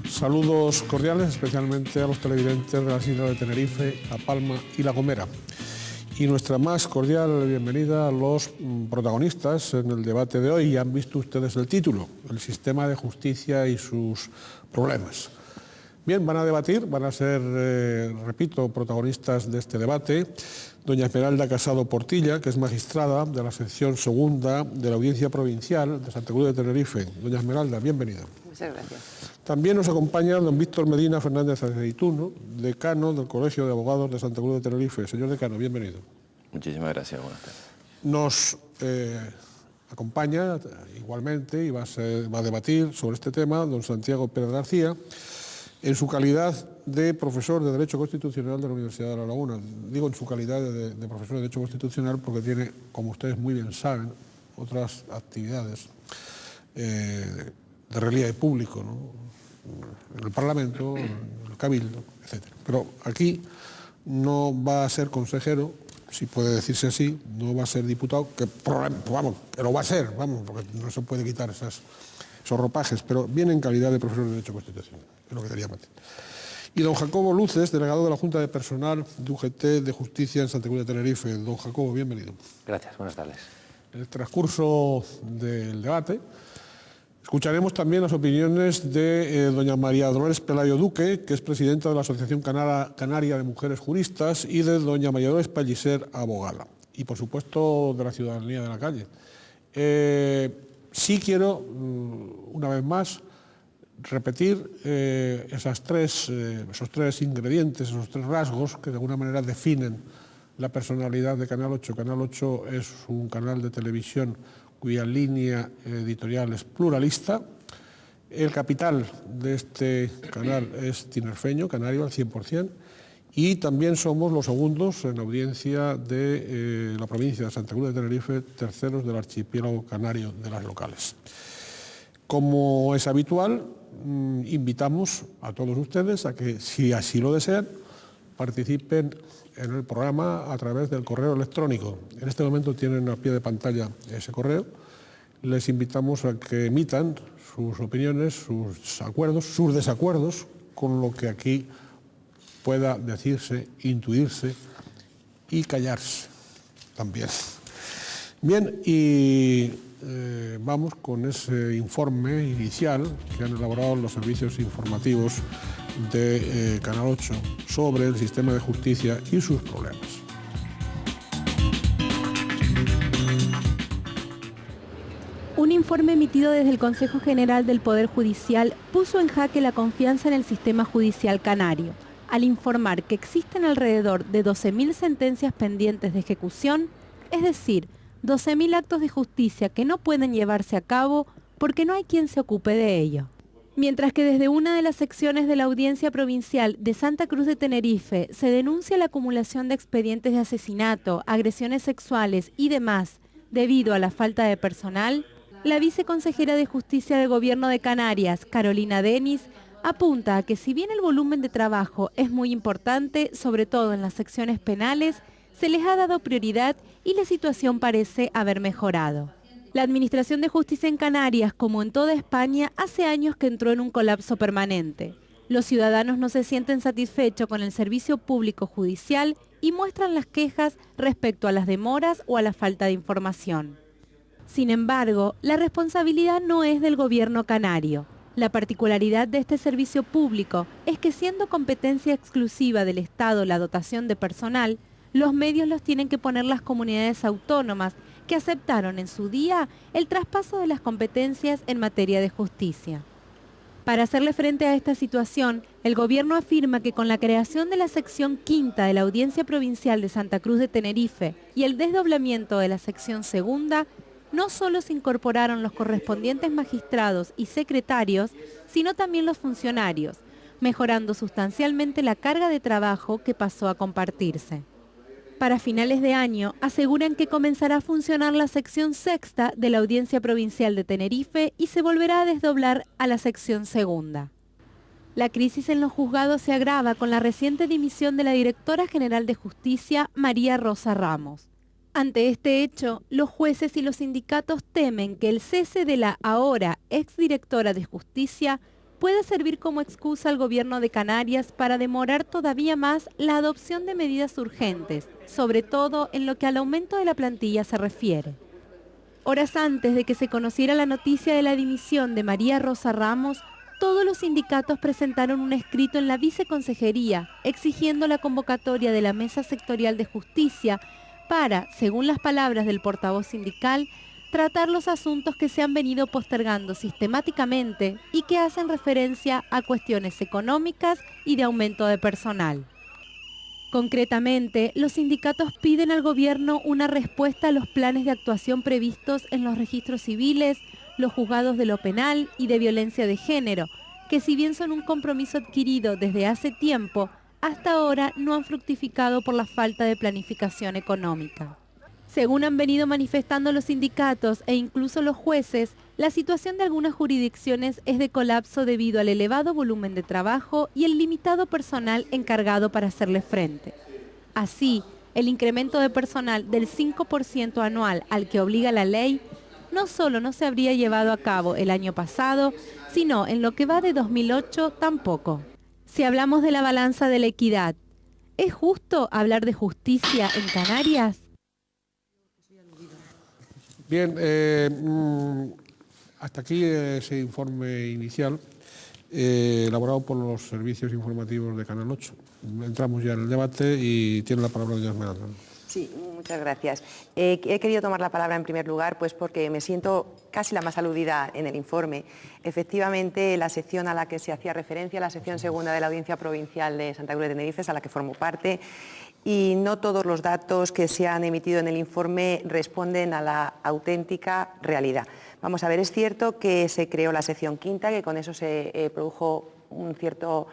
Saludos cordiales, especialmente a los televidentes de las islas de Tenerife, La Palma y La Gomera. Y nuestra más cordial bienvenida a los protagonistas en el debate de hoy. Ya han visto ustedes el título, el sistema de justicia y sus problemas. Bien, van a debatir, van a ser, repito, protagonistas de este debate, doña Esmeralda Casado Portilla, que es magistrada de la sección segunda de la Audiencia Provincial de Santa Cruz de Tenerife. Doña Esmeralda, bienvenida. Muchas gracias. También nos acompaña don Víctor Medina Fernández Aceituno, decano del Colegio de Abogados de Santa Cruz de Tenerife. Señor decano, bienvenido. Muchísimas gracias, buenas tardes. Nos acompaña igualmente y va a debatir sobre este tema don Santiago Pérez García, en su calidad de profesor de Derecho Constitucional de la Universidad de La Laguna. Digo en su calidad de profesor de Derecho Constitucional porque tiene, como ustedes muy bien saben, otras actividades de relieve público, ¿no? En el Parlamento, en el Cabildo, etc. Pero aquí no va a ser consejero, si puede decirse así, no va a ser diputado, que vamos, pero va a ser, vamos, porque no se puede quitar esos ropajes, pero viene en calidad de profesor de Derecho Constitucional, es lo que quería decir. Y don Jacobo Luces, delegado de la Junta de Personal de UGT de Justicia en Santa Cruz de Tenerife. Don Jacobo, bienvenido. Gracias, buenas tardes. En el transcurso del debate escucharemos también las opiniones de doña María Dolores Pelayo Duque, que es presidenta de la Asociación Canaria de Mujeres Juristas, y de doña María Dolores Pellicer, abogada. Y, por supuesto, de la ciudadanía de la calle. Sí quiero, una vez más, repetir esos tres ingredientes, esos tres rasgos que de alguna manera definen la personalidad de Canal 8. Canal 8 es un canal de televisión cuya línea editorial es pluralista. El capital de este canal es tinerfeño, canario al 100%, y también somos los segundos en audiencia de la provincia de Santa Cruz de Tenerife, terceros del archipiélago canario de las locales. Como es habitual, invitamos a todos ustedes a que, si así lo desean, participen en el programa a través del correo electrónico. En este momento tienen a pie de pantalla ese correo. Les invitamos a que emitan sus opiniones, sus acuerdos, sus desacuerdos con lo que aquí pueda decirse, intuirse y callarse también. Bien, y vamos con ese informe inicial que han elaborado los servicios informativos de Canal 8 sobre el sistema de justicia y sus problemas. Un informe emitido desde el Consejo General del Poder Judicial puso en jaque la confianza en el sistema judicial canario, al informar que existen alrededor de 12.000 sentencias pendientes de ejecución, es decir, 12.000 actos de justicia que no pueden llevarse a cabo porque no hay quien se ocupe de ello. Mientras que desde una de las secciones de la Audiencia Provincial de Santa Cruz de Tenerife se denuncia la acumulación de expedientes de asesinato, agresiones sexuales y demás debido a la falta de personal, la viceconsejera de Justicia del Gobierno de Canarias, Carolina Denis, apunta a que si bien el volumen de trabajo es muy importante, sobre todo en las secciones penales, se les ha dado prioridad y la situación parece haber mejorado. La Administración de Justicia en Canarias, como en toda España, hace años que entró en un colapso permanente. Los ciudadanos no se sienten satisfechos con el servicio público judicial y muestran las quejas respecto a las demoras o a la falta de información. Sin embargo, la responsabilidad no es del gobierno canario. La particularidad de este servicio público es que, siendo competencia exclusiva del Estado la dotación de personal, los medios los tienen que poner las comunidades autónomas que aceptaron en su día el traspaso de las competencias en materia de justicia. Para hacerle frente a esta situación, el gobierno afirma que con la creación de la sección quinta de la Audiencia Provincial de Santa Cruz de Tenerife y el desdoblamiento de la sección segunda, no solo se incorporaron los correspondientes magistrados y secretarios, sino también los funcionarios, mejorando sustancialmente la carga de trabajo que pasó a compartirse. Para finales de año, aseguran que comenzará a funcionar la sección sexta de la Audiencia Provincial de Tenerife y se volverá a desdoblar a la sección segunda. La crisis en los juzgados se agrava con la reciente dimisión de la Directora General de Justicia, María Rosa Ramos. Ante este hecho, los jueces y los sindicatos temen que el cese de la ahora exdirectora de Justicia puede servir como excusa al gobierno de Canarias para demorar todavía más la adopción de medidas urgentes, sobre todo en lo que al aumento de la plantilla se refiere. Horas antes de que se conociera la noticia de la dimisión de María Rosa Ramos, todos los sindicatos presentaron un escrito en la viceconsejería exigiendo la convocatoria de la Mesa Sectorial de Justicia para, según las palabras del portavoz sindical, tratar los asuntos que se han venido postergando sistemáticamente y que hacen referencia a cuestiones económicas y de aumento de personal. Concretamente, los sindicatos piden al gobierno una respuesta a los planes de actuación previstos en los registros civiles, los juzgados de lo penal y de violencia de género, que si bien son un compromiso adquirido desde hace tiempo, hasta ahora no han fructificado por la falta de planificación económica. Según han venido manifestando los sindicatos e incluso los jueces, la situación de algunas jurisdicciones es de colapso debido al elevado volumen de trabajo y el limitado personal encargado para hacerle frente. Así, el incremento de personal del 5% anual al que obliga la ley no solo no se habría llevado a cabo el año pasado, sino en lo que va de 2008 tampoco. Si hablamos de la balanza de la equidad, ¿es justo hablar de justicia en Canarias? Bien, hasta aquí ese informe inicial elaborado por los servicios informativos de Canal 8. Entramos ya en el debate y tiene la palabra doña Esmeralda. Sí, muchas gracias. He querido tomar la palabra en primer lugar pues porque me siento casi la más aludida en el informe. Efectivamente, la sección a la que se hacía referencia, la sección segunda de la Audiencia Provincial de Santa Cruz de Tenerife, a la que formo parte, y no todos los datos que se han emitido en el informe responden a la auténtica realidad. Vamos a ver, es cierto que se creó la sección quinta, que con eso se produjo un cierto...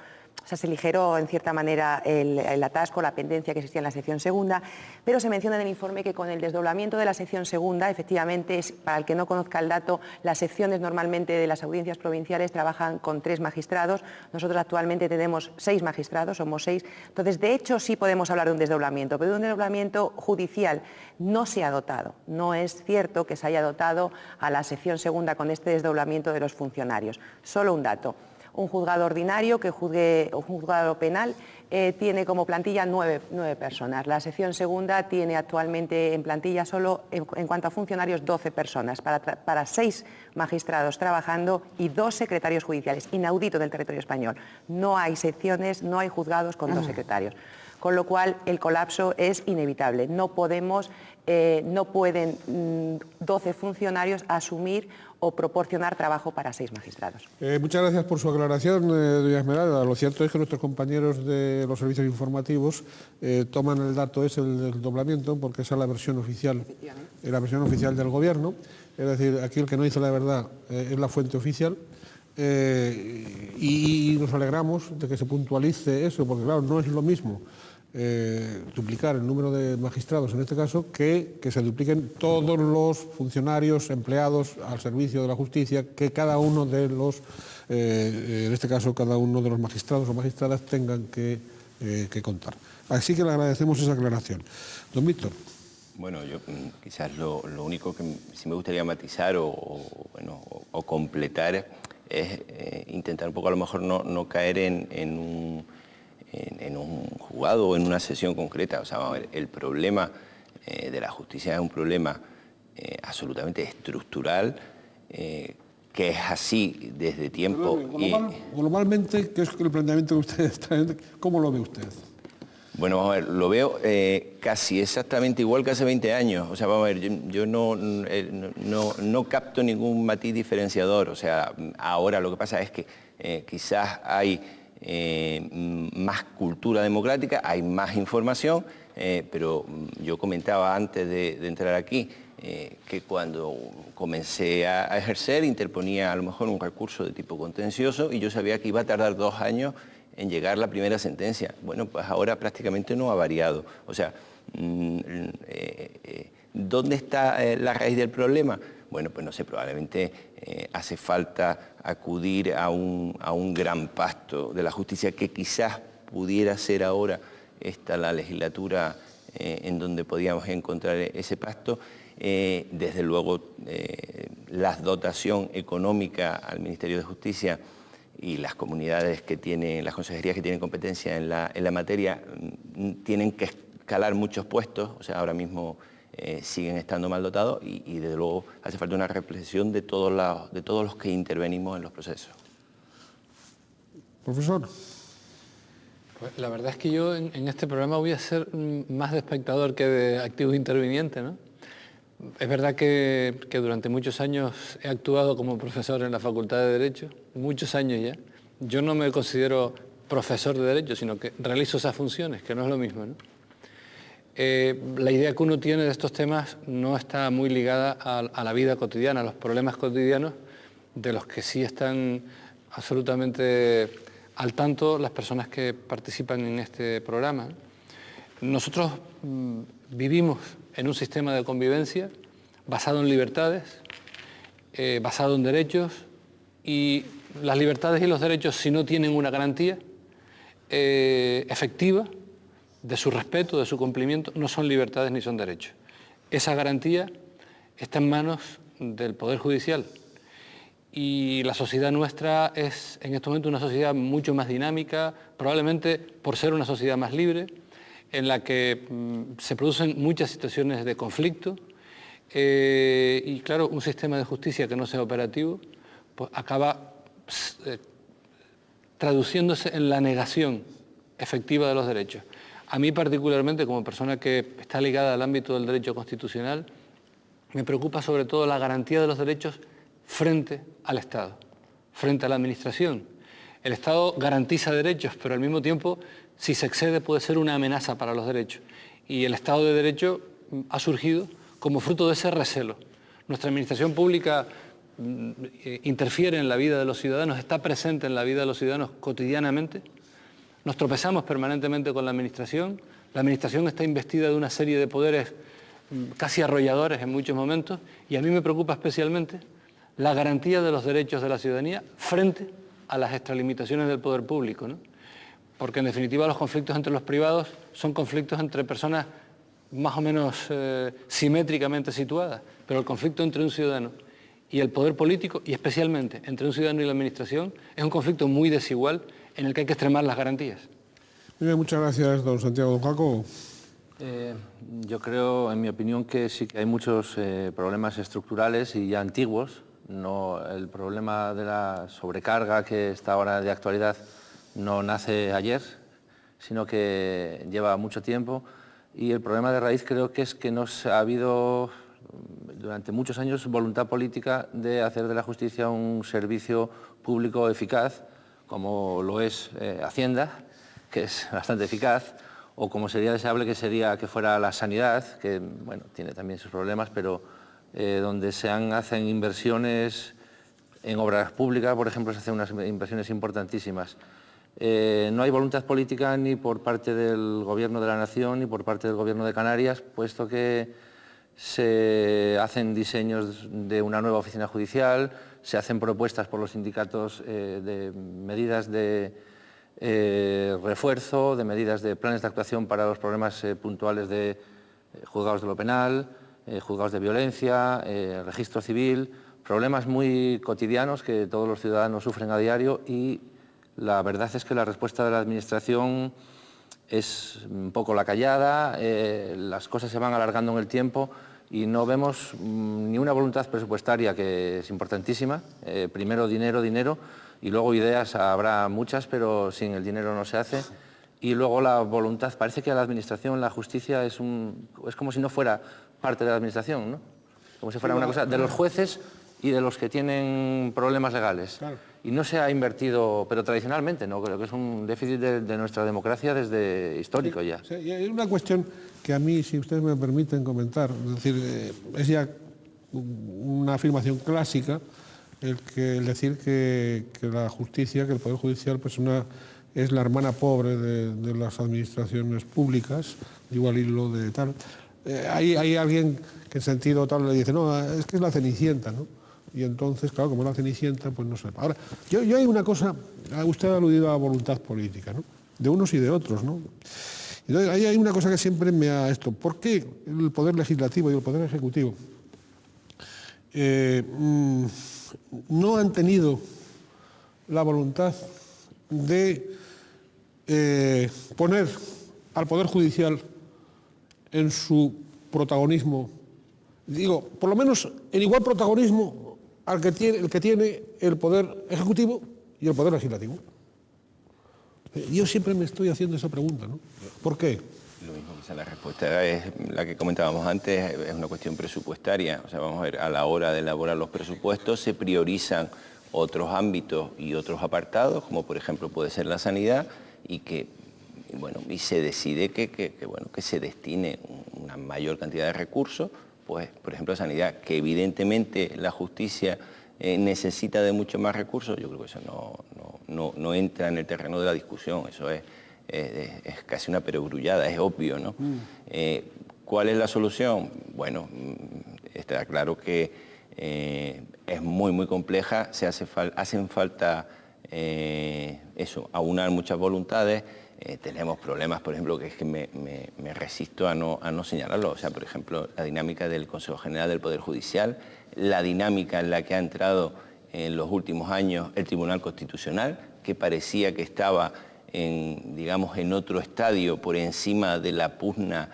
O sea, se aligeró en cierta manera el atasco, la pendencia que existía en la sección segunda, pero se menciona en el informe que con el desdoblamiento de la sección segunda, efectivamente, para el que no conozca el dato, las secciones normalmente de las audiencias provinciales trabajan con 3 magistrados, nosotros actualmente tenemos 6 magistrados, somos 6, entonces de hecho sí podemos hablar de un desdoblamiento, pero de un desdoblamiento judicial no se ha dotado, no es cierto que se haya dotado a la sección segunda con este desdoblamiento de los funcionarios. Solo un dato. Un juzgado ordinario que juzgue, o un juzgado penal tiene como plantilla 9 personas. La sección segunda tiene actualmente en plantilla solo, en cuanto a funcionarios, 12 personas, para 6 magistrados trabajando y 2 secretarios judiciales. Inaudito en el territorio español. No hay secciones, no hay juzgados con 2 secretarios. Con lo cual, el colapso es inevitable. No pueden 12 funcionarios asumir o proporcionar trabajo para 6 magistrados. Muchas gracias por su aclaración, doña Esmeralda. Lo cierto es que nuestros compañeros de los servicios informativos toman el dato ese del doblamiento porque esa es la versión oficial, del Gobierno. Es decir, aquí el que no dice la verdad es la fuente oficial. Y nos alegramos de que se puntualice eso, porque claro, no es lo mismo duplicar el número de magistrados en este caso que se dupliquen todos los funcionarios empleados al servicio de la justicia que cada uno de los, en este caso cada uno de los magistrados o magistradas tengan que contar. Así que le agradecemos esa aclaración. Don Víctor. Bueno, yo quizás lo único que sí me gustaría matizar o completar es intentar un poco a lo mejor no caer en un juzgado o en una sesión concreta. O sea, vamos a ver, el problema de la justicia es un problema absolutamente estructural, que es así desde tiempo. Globalmente, ¿qué es el planteamiento que ustedes traen? ¿Cómo lo ve usted? Bueno, vamos a ver, lo veo casi exactamente igual que hace 20 años. O sea, vamos a ver, yo no capto ningún matiz diferenciador. O sea, ahora lo que pasa es que quizás hay más cultura democrática, hay más información, pero yo comentaba antes de entrar aquí que cuando comencé a ejercer interponía a lo mejor un recurso de tipo contencioso y yo sabía que iba a tardar 2 años en llegar la primera sentencia. Bueno, pues ahora prácticamente no ha variado. O sea, ¿dónde está la raíz del problema? Bueno, pues no sé, probablemente hace falta acudir a un gran pasto de la justicia que quizás pudiera ser ahora esta la legislatura en donde podíamos encontrar ese pasto. Desde luego, la dotación económica al Ministerio de Justicia y las comunidades que tienen, las consejerías que tienen competencia en la materia, tienen que escalar muchos puestos, o sea, ahora mismo siguen estando mal dotados y desde luego hace falta una reflexión de todos los que intervenimos en los procesos. Profesor. Pues la verdad es que yo en este programa voy a ser más de espectador que de activo interviniente, ¿no? Es verdad que durante muchos años he actuado como profesor en la Facultad de Derecho, muchos años ya. Yo no me considero profesor de Derecho, sino que realizo esas funciones, que no es lo mismo, ¿no? La idea que uno tiene de estos temas no está muy ligada a la vida cotidiana, a los problemas cotidianos, de los que sí están absolutamente al tanto las personas que participan en este programa. Nosotros vivimos en un sistema de convivencia basado en libertades, basado en derechos, y las libertades y los derechos, si no tienen una garantía efectiva de su respeto, de su cumplimiento, no son libertades ni son derechos. Esa garantía está en manos del Poder Judicial. Y la sociedad nuestra es en este momento una sociedad mucho más dinámica, probablemente por ser una sociedad más libre, en la que se producen muchas situaciones de conflicto y claro, un sistema de justicia que no sea operativo pues acaba traduciéndose en la negación efectiva de los derechos. A mí particularmente, como persona que está ligada al ámbito del derecho constitucional, me preocupa sobre todo la garantía de los derechos frente al Estado, frente a la Administración. El Estado garantiza derechos, pero al mismo tiempo, si se excede, puede ser una amenaza para los derechos. Y el Estado de Derecho ha surgido como fruto de ese recelo. Nuestra Administración pública interfiere en la vida de los ciudadanos, está presente en la vida de los ciudadanos cotidianamente. Nos tropezamos permanentemente con la Administración está investida de una serie de poderes casi arrolladores en muchos momentos, y a mí me preocupa especialmente la garantía de los derechos de la ciudadanía frente a las extralimitaciones del poder público, ¿no? Porque en definitiva los conflictos entre los privados son conflictos entre personas más o menos simétricamente situadas, pero el conflicto entre un ciudadano y el poder político, y especialmente entre un ciudadano y la Administración, es un conflicto muy desigual en el que hay que extremar las garantías. Muy bien, muchas gracias, don Santiago. Don Jacobo. Yo creo, en mi opinión, que sí que hay muchos problemas estructurales y ya antiguos. No, el problema de la sobrecarga que está ahora de actualidad no nace ayer, sino que lleva mucho tiempo, y el problema de raíz creo que es que no ha habido durante muchos años voluntad política de hacer de la justicia un servicio público eficaz, como lo es Hacienda, que es bastante eficaz, o como sería deseable que fuera la sanidad, que bueno, tiene también sus problemas, pero donde hacen inversiones en obras públicas, por ejemplo, se hacen unas inversiones importantísimas. No hay voluntad política ni por parte del Gobierno de la Nación ni por parte del Gobierno de Canarias, puesto que se hacen diseños de una nueva oficina judicial, se hacen propuestas por los sindicatos de medidas de refuerzo, de medidas de planes de actuación para los problemas puntuales de juzgados de lo penal, juzgados de violencia, registro civil, problemas muy cotidianos que todos los ciudadanos sufren a diario, y la verdad es que la respuesta de la Administración es un poco la callada, las cosas se van alargando en el tiempo y no vemos ni una voluntad presupuestaria, que es importantísima. Primero dinero, y luego ideas habrá muchas, pero sin el dinero no se hace. Y luego la voluntad, parece que a la Administración, la justicia es como si no fuera parte de la Administración, ¿no? Como si fuera una cosa de los jueces y de los que tienen problemas legales. Claro. Y no se ha invertido, pero tradicionalmente, ¿no? Creo que es un déficit de nuestra democracia desde histórico ya. Sí, hay una cuestión que a mí, si ustedes me permiten comentar, es decir, es ya una afirmación clásica el decir que la justicia, que el Poder Judicial, pues es la hermana pobre de las administraciones públicas, digo al hilo de tal. Hay alguien que en sentido tal le dice, no, es que es la Cenicienta, ¿no? Y entonces, claro, como la Cenicienta, pues no sé. Ahora, yo hay una cosa, usted ha aludido a la voluntad política, ¿no? De unos y de otros, ¿no? Entonces, ahí hay una cosa que siempre me ha esto. ¿Por qué el Poder Legislativo y el Poder Ejecutivo no han tenido la voluntad de poner al Poder Judicial en su protagonismo, digo, por lo menos en igual protagonismo al que tiene el Poder Ejecutivo y el Poder Legislativo? Yo siempre me estoy haciendo esa pregunta, ¿no? ¿Por qué? Lo mismo, quizá la respuesta es la que comentábamos antes, es una cuestión presupuestaria. O sea, vamos a ver, a la hora de elaborar los presupuestos se priorizan otros ámbitos y otros apartados, como por ejemplo puede ser la sanidad, y se decide que se destine una mayor cantidad de recursos, pues por ejemplo a sanidad, que evidentemente la justicia necesita de mucho más recursos. Yo creo que eso no entra en el terreno de la discusión, eso es casi una perogrullada, es obvio, ¿no? ¿Cuál es la solución? Bueno, está claro que es muy compleja, hacen falta aunar muchas voluntades. Tenemos problemas, por ejemplo, que es que me resisto a no señalarlo. O sea, por ejemplo, la dinámica del Consejo General del Poder Judicial, la dinámica en la que ha entrado en los últimos años el Tribunal Constitucional, que parecía que estaba en otro estadio por encima de la pugna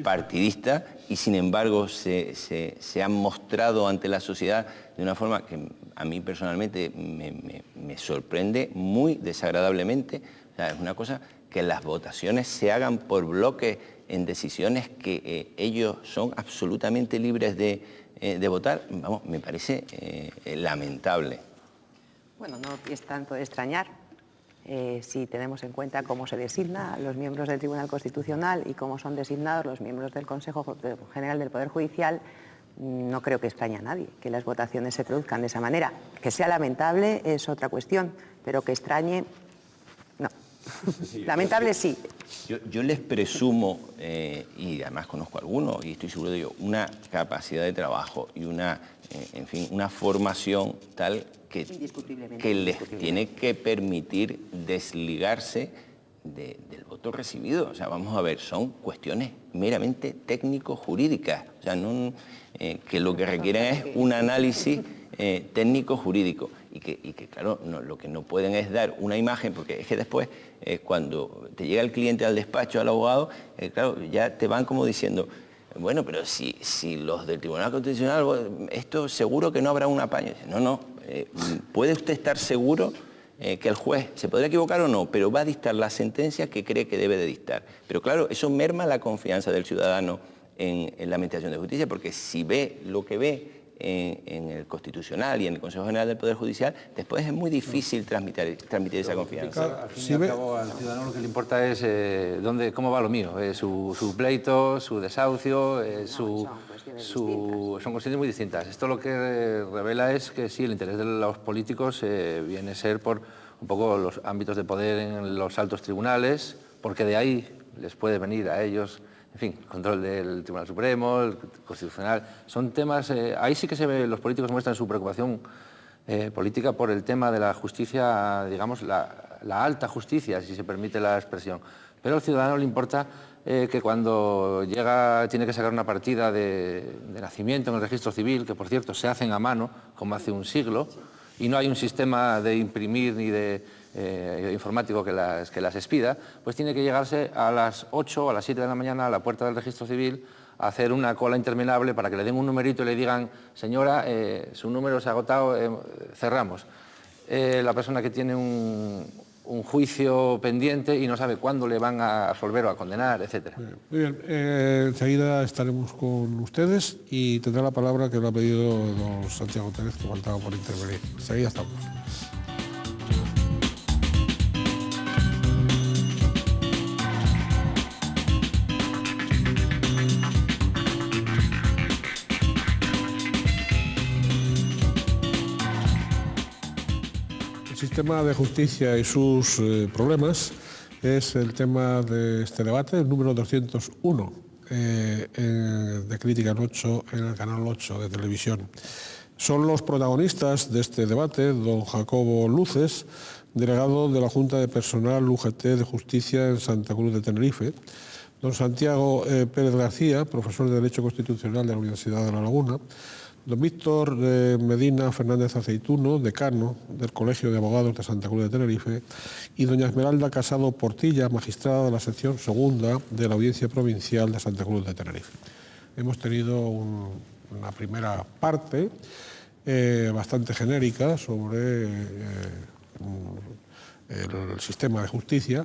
partidista, y sin embargo se han mostrado ante la sociedad de una forma que a mí personalmente me sorprende muy desagradablemente. O sea, es una cosa que las votaciones se hagan por bloques en decisiones que ellos son absolutamente libres de votar. Vamos, me parece lamentable. Bueno, no es tanto de extrañar. Si tenemos en cuenta cómo se designa a los miembros del Tribunal Constitucional y cómo son designados los miembros del Consejo General del Poder Judicial, no creo que extrañe a nadie que las votaciones se produzcan de esa manera. Que sea lamentable es otra cuestión, pero que extrañe, no. Sí, lamentable sí. Yo les presumo, y además conozco a algunos, y estoy seguro de ello, una capacidad de trabajo y una formación tal que les tiene que permitir desligarse del voto recibido. O sea, vamos a ver, son cuestiones meramente técnico-jurídicas, o sea, que lo que requieren es un análisis técnico-jurídico y que claro, lo que no pueden es dar una imagen, porque es que después, cuando te llega el cliente al despacho, al abogado, claro, ya te van como diciendo, bueno, pero si los del Tribunal Constitucional, esto seguro que no habrá un apaño. No, puede usted estar seguro que el juez se podrá equivocar o no, pero va a dictar la sentencia que cree que debe de dictar. Pero claro, eso merma la confianza del ciudadano en la Administración de Justicia, porque si ve lo que ve en el Constitucional y en el Consejo General del Poder Judicial, después es muy difícil transmitir esa confianza. Al fin y al cabo, al ciudadano lo que le importa es cómo va lo mío, su pleito, su desahucio, son cuestiones muy distintas. Esto lo que revela es que sí, el interés de los políticos viene a ser por un poco los ámbitos de poder en los altos tribunales, porque de ahí les puede venir a ellos, en fin, control del Tribunal Supremo, el Constitucional. Son temas, ahí sí que se ve, los políticos muestran su preocupación política por el tema de la justicia, digamos, la alta justicia, si se permite la expresión. Pero al ciudadano le importa que cuando tiene que sacar una partida de nacimiento en el registro civil, que por cierto se hacen a mano, como hace un siglo, y no hay un sistema de imprimir ni de informático que las expida, pues tiene que llegarse a las 8 o a las 7 de la mañana a la puerta del registro civil a hacer una cola interminable para que le den un numerito y le digan, señora, su número se ha agotado, cerramos. La persona que tiene un juicio pendiente y no sabe cuándo le van a absolver o a condenar, etc. Muy bien, enseguida estaremos con ustedes y tendrá la palabra que lo ha pedido don Santiago Térez, que faltaba por intervenir. Enseguida estamos. El sistema de justicia y sus problemas es el tema de este debate, el número 201 de Crítica en 8 en el canal 8 de televisión. Son los protagonistas de este debate don Jacobo Luces, delegado de la Junta de Personal UGT de Justicia en Santa Cruz de Tenerife, don Santiago Pérez García, profesor de Derecho Constitucional de la Universidad de La Laguna, don Víctor Medina Fernández Aceituno, decano del Colegio de Abogados de Santa Cruz de Tenerife, y doña Esmeralda Casado Portilla, magistrada de la sección segunda de la Audiencia Provincial de Santa Cruz de Tenerife. Hemos tenido una primera parte bastante genérica sobre el sistema de justicia,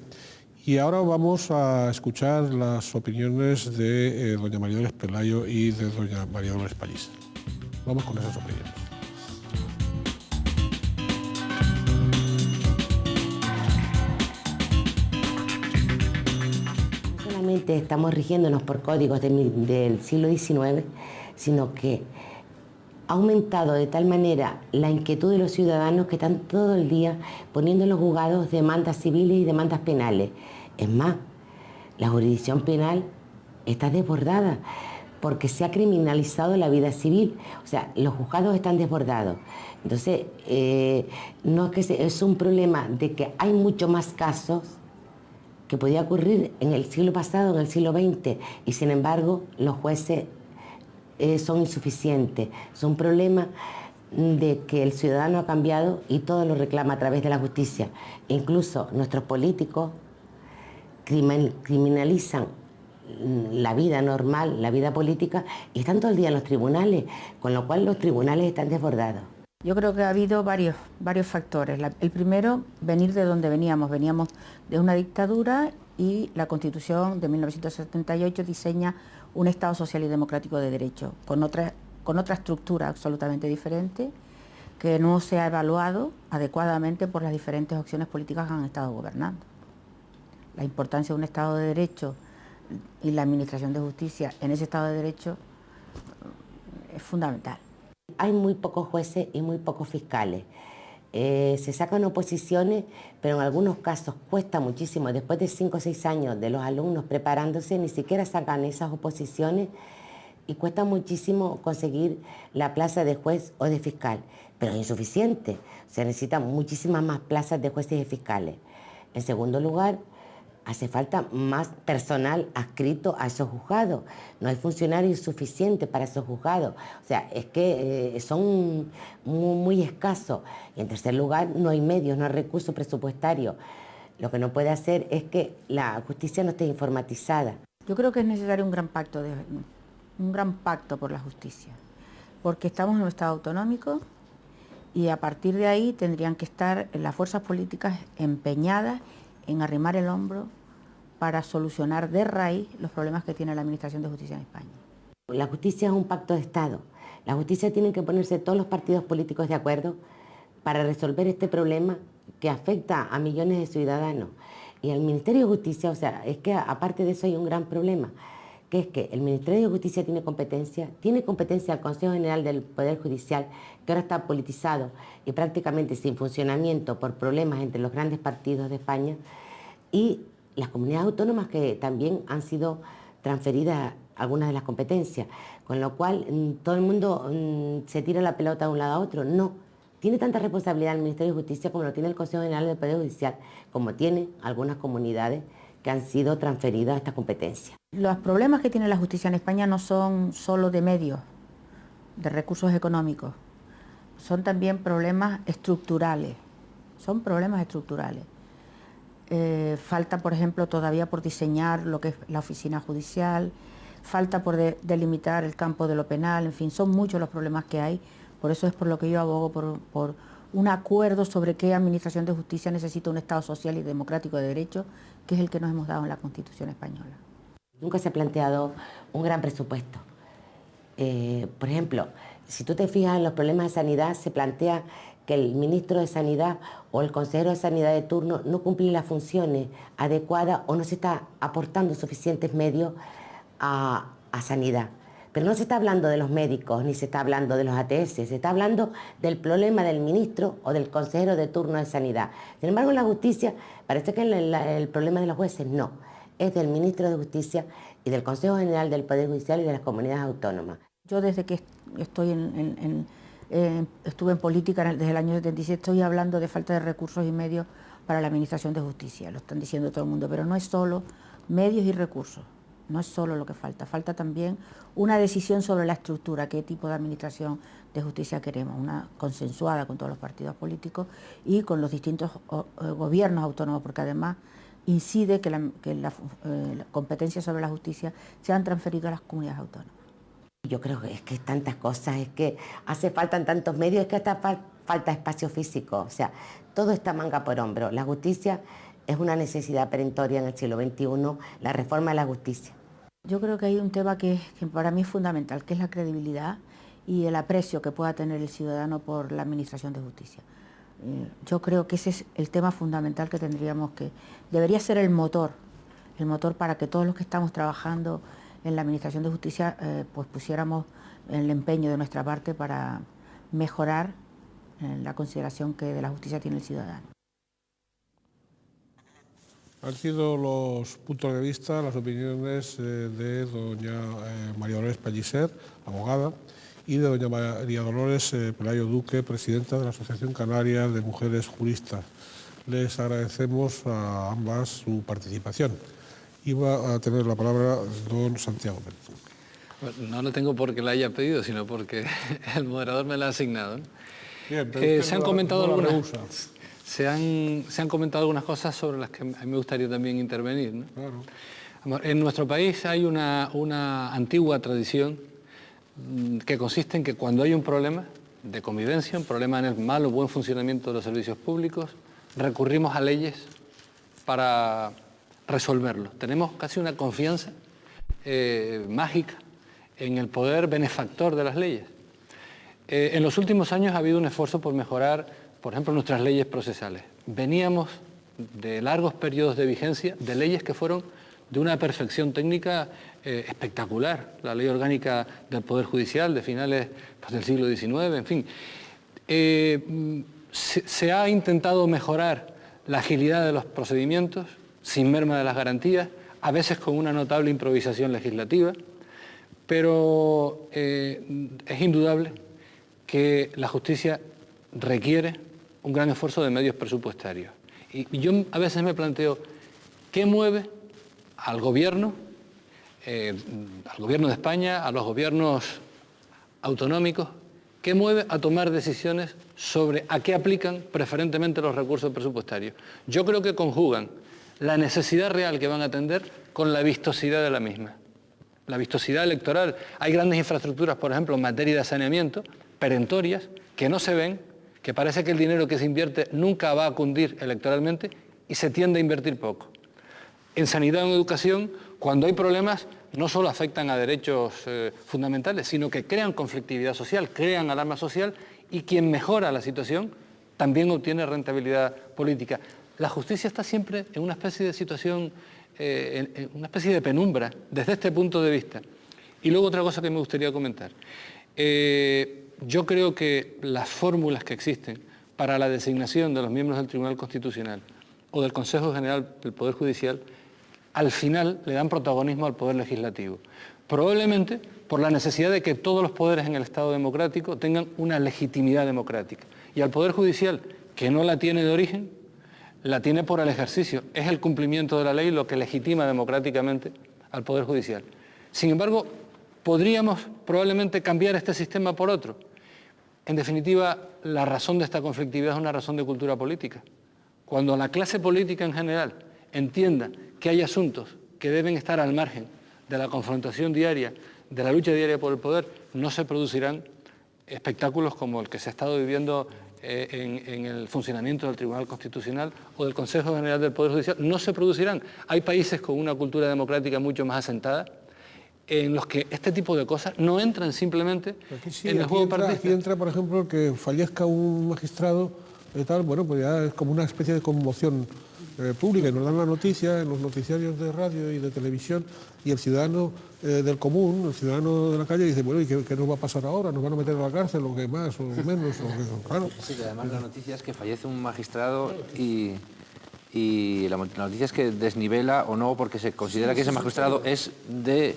y ahora vamos a escuchar las opiniones de doña María Dolores Pelayo y de doña María Dolores Pallís. Vamos con esas opiniones. No solamente estamos rigiéndonos por códigos del siglo XIX, sino que ha aumentado de tal manera la inquietud de los ciudadanos que están todo el día poniendo en los juzgados demandas civiles y demandas penales. Es más, la jurisdicción penal está desbordada porque se ha criminalizado la vida civil. O sea, los juzgados están desbordados. Entonces, no es que es un problema de que hay mucho más casos que podía ocurrir en el siglo pasado, en el siglo XX, y sin embargo los jueces son insuficientes. Es un problema de que el ciudadano ha cambiado y todo lo reclama a través de la justicia. Incluso nuestros políticos criminalizan la vida normal, la vida política, y están todo el día en los tribunales, con lo cual los tribunales están desbordados. Yo creo que ha habido varios factores. El primero, venir de donde veníamos. Veníamos de una dictadura y la Constitución de 1978 diseña un Estado social y democrático de derecho, con otra estructura absolutamente diferente, que no se ha evaluado adecuadamente por las diferentes opciones políticas que han estado gobernando. La importancia de un Estado de Derecho y la administración de justicia en ese Estado de Derecho es fundamental. Hay muy pocos jueces y muy pocos fiscales. Se sacan oposiciones, pero en algunos casos cuesta muchísimo. Después de 5 o 6 años de los alumnos preparándose, ni siquiera sacan esas oposiciones y cuesta muchísimo conseguir la plaza de juez o de fiscal. Pero es insuficiente. Se necesitan muchísimas más plazas de jueces y fiscales. En segundo lugar, hace falta más personal adscrito a esos juzgados. No hay funcionarios suficientes para esos juzgados. O sea, es que son muy escasos. Y en tercer lugar, no hay medios, no hay recursos presupuestarios. Lo que no puede hacer es que la justicia no esté informatizada. Yo creo que es necesario un gran pacto por la justicia, porque estamos en un Estado autonómico y a partir de ahí tendrían que estar las fuerzas políticas empeñadas en arrimar el hombro para solucionar de raíz los problemas que tiene la Administración de Justicia en España. La justicia es un pacto de Estado. La justicia tiene que ponerse todos los partidos políticos de acuerdo para resolver este problema que afecta a millones de ciudadanos. Y el Ministerio de Justicia, o sea, es que aparte de eso hay un gran problema, que es que el Ministerio de Justicia tiene competencia el Consejo General del Poder Judicial, que ahora está politizado y prácticamente sin funcionamiento por problemas entre los grandes partidos de España, y las comunidades autónomas que también han sido transferidas algunas de las competencias, con lo cual todo el mundo se tira la pelota de un lado a otro. No, tiene tanta responsabilidad el Ministerio de Justicia como lo tiene el Consejo General del Poder Judicial, como tiene algunas comunidades que han sido transferidas a esta competencia. Los problemas que tiene la justicia en España no son solo de medios, de recursos económicos, son también problemas estructurales, falta, por ejemplo, todavía por diseñar lo que es la oficina judicial, falta por delimitar el campo de lo penal, en fin, son muchos los problemas que hay. Por eso es por lo que yo abogo por un acuerdo sobre qué administración de justicia necesita un Estado social y democrático de derecho, que es el que nos hemos dado en la Constitución española. Nunca se ha planteado un gran presupuesto. Por ejemplo, si tú te fijas en los problemas de sanidad, se plantea que el ministro de Sanidad o el consejero de Sanidad de turno no cumple las funciones adecuadas o no se está aportando suficientes medios a sanidad. Pero no se está hablando de los médicos, ni se está hablando de los ATS, se está hablando del problema del ministro o del consejero de turno de Sanidad. Sin embargo, en la justicia parece que el problema de los jueces no, es del ministro de Justicia y del Consejo General del Poder Judicial y de las comunidades autónomas. Yo desde que estuve en política desde el año 77 estoy hablando de falta de recursos y medios para la Administración de Justicia, lo están diciendo todo el mundo, pero no es solo medios y recursos, No es solo lo que falta, falta también una decisión sobre la estructura, qué tipo de administración de justicia queremos, una consensuada con todos los partidos políticos y con los distintos gobiernos autónomos, porque además incide que la competencia sobre la justicia sean transferidas a las comunidades autónomas. Yo creo que es que tantas cosas, es que hace falta tantos medios, es que hasta falta espacio físico, o sea, todo está manga por hombro. La justicia es una necesidad perentoria en el siglo XXI, la reforma de la justicia. Yo creo que hay un tema que para mí es fundamental, que es la credibilidad y el aprecio que pueda tener el ciudadano por la administración de justicia. Yo creo que ese es el tema fundamental que debería ser el motor para que todos los que estamos trabajando en la administración de justicia pues pusiéramos el empeño de nuestra parte para mejorar la consideración que de la justicia tiene el ciudadano. Han sido los puntos de vista, las opiniones de doña María Dolores Pellicer, abogada, y de doña María Dolores Pelayo Duque, presidenta de la Asociación Canaria de Mujeres Juristas. Les agradecemos a ambas su participación. Iba a tener la palabra don Santiago Pérez. Bueno, no lo tengo porque la haya pedido, sino porque el moderador me la ha asignado, ¿no? Bien, pero se han comentado Se han comentado algunas cosas sobre las que a mí me gustaría también intervenir, ¿no? Claro. En nuestro país hay una antigua tradición que consiste en que cuando hay un problema de convivencia, un problema en el mal o buen funcionamiento de los servicios públicos, recurrimos a leyes para resolverlo. Tenemos casi una confianza mágica en el poder benefactor de las leyes. En los últimos años ha habido un esfuerzo por mejorar, por ejemplo, nuestras leyes procesales. Veníamos de largos periodos de vigencia de leyes que fueron de una perfección técnica espectacular. La Ley Orgánica del Poder Judicial de finales del siglo XIX, en fin. Se ha intentado mejorar la agilidad de los procedimientos sin merma de las garantías, a veces con una notable improvisación legislativa, pero es indudable que la justicia requiere un gran esfuerzo de medios presupuestarios. Y yo a veces me planteo, ¿qué mueve al gobierno de España, a los gobiernos autonómicos, qué mueve a tomar decisiones sobre a qué aplican preferentemente los recursos presupuestarios? Yo creo que conjugan la necesidad real que van a atender con la vistosidad de la misma. La vistosidad electoral. Hay grandes infraestructuras, por ejemplo, en materia de saneamiento, perentorias, que no se ven, que parece que el dinero que se invierte nunca va a cundir electoralmente y se tiende a invertir poco. En sanidad o en educación, cuando hay problemas, no solo afectan a derechos fundamentales, sino que crean conflictividad social, crean alarma social y quien mejora la situación también obtiene rentabilidad política. La justicia está siempre en una especie de situación, en una especie de penumbra, desde este punto de vista. Y luego otra cosa que me gustaría comentar. Yo creo que las fórmulas que existen para la designación de los miembros del Tribunal Constitucional o del Consejo General del Poder Judicial, al final le dan protagonismo al Poder Legislativo. Probablemente por la necesidad de que todos los poderes en el Estado democrático tengan una legitimidad democrática. Y al Poder Judicial, que no la tiene de origen, la tiene por el ejercicio. Es el cumplimiento de la ley lo que legitima democráticamente al Poder Judicial. Sin embargo, podríamos probablemente cambiar este sistema por otro. En definitiva, la razón de esta conflictividad es una razón de cultura política. Cuando la clase política en general entienda que hay asuntos que deben estar al margen de la confrontación diaria, de la lucha diaria por el poder, no se producirán espectáculos como el que se ha estado viviendo en el funcionamiento del Tribunal Constitucional o del Consejo General del Poder Judicial. No se producirán. Hay países con una cultura democrática mucho más asentada en los que este tipo de cosas no entran simplemente en el juego partidista. Aquí entra, por ejemplo, que fallezca un magistrado, tal, bueno, pues ya es como una especie de conmoción pública, y nos dan la noticia en los noticiarios de radio y de televisión, y el ciudadano del común, el ciudadano de la calle, dice, bueno, ¿y qué nos va a pasar ahora? ¿Nos van a meter a la cárcel o qué más o menos? Claro. Sí, que además la noticia es que fallece un magistrado y la noticia es que desnivela o no, porque se considera que ese magistrado es de